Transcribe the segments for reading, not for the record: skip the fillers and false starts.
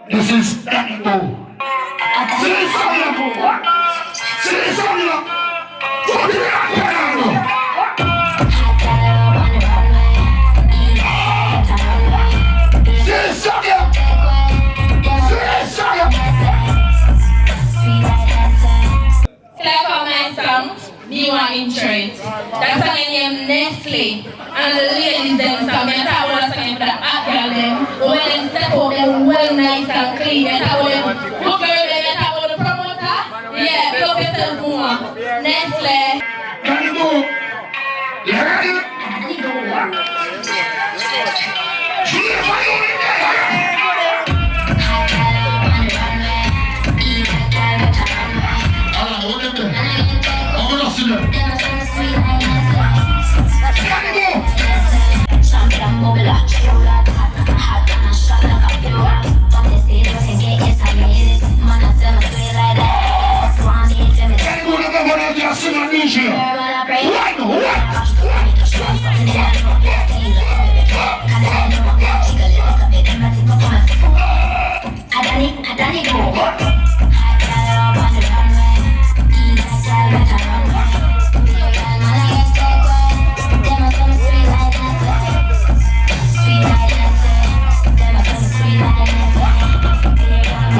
This is Danny Boo. See something? See something? What you got? See something? See something? Select out my songs, B1 Insurance. That song named Nestle. And the ladies them song, they talk about the song for the hot girl them. When they step out, they're well nice and clean. They talk about them. Good girl, they talk about the promoter. Yeah, pick up yourself more. Nestle. Danny Boo. You ready? Cheer for you in there. Alright, hold them there. I'm gonna see them. Danny Boo. Champion mobile, hot and a shot like a fuel. But they say they can get it, I need it. Man, I tell me sweet like that. Swan me to me. Danny Boo, never gonna just sing a new shit. Right now, what?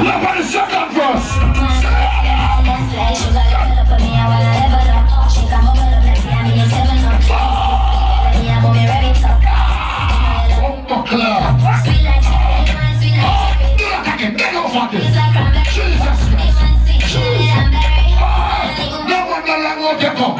Look at the second verse. Bumper club. Look at him, get off of this. Jesus Christ. No one no longer get up.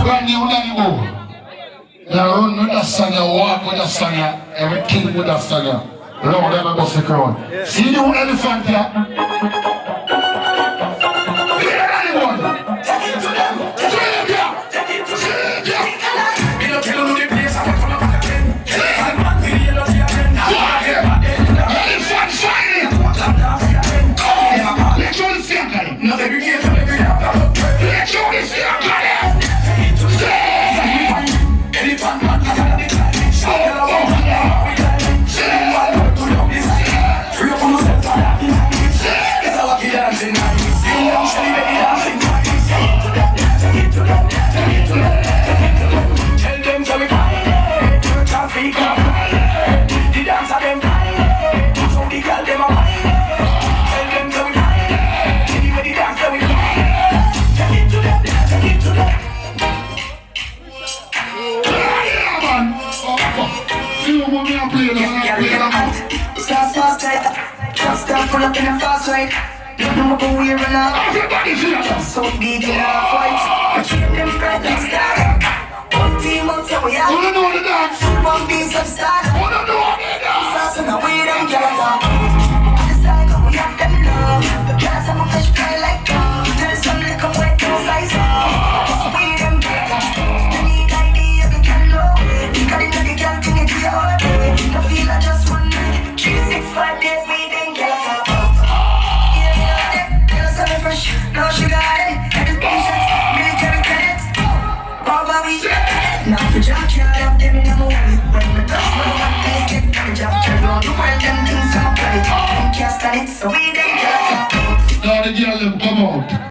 Brand new Danny Boo. You run with that song, you walk with that song, everything with that song. Love them and bust the crowd. See the elephant here? Hear anyone? Take it to them. Take it here. Take it to them. You don't tell them the place I'm gonna come again. Elephant fighting. Let's show the same guy. Let's show the same guy. Pull up in a fast ride. Don't know what we're in a so big in a fight. I keep them bright like stars. One team out so we are. Wanna know the dance? One piece of stars. Wanna know the dance? Sauce and a weed and gelato. This time we have them love. The glass of a fish fry like dog. Tell some little wet no size up. Weed and gelato. You need idea you can know. You got it like a girl thing into your heart. You feel like just one night. 3, 6, 5 days weed and gelato. No sugar,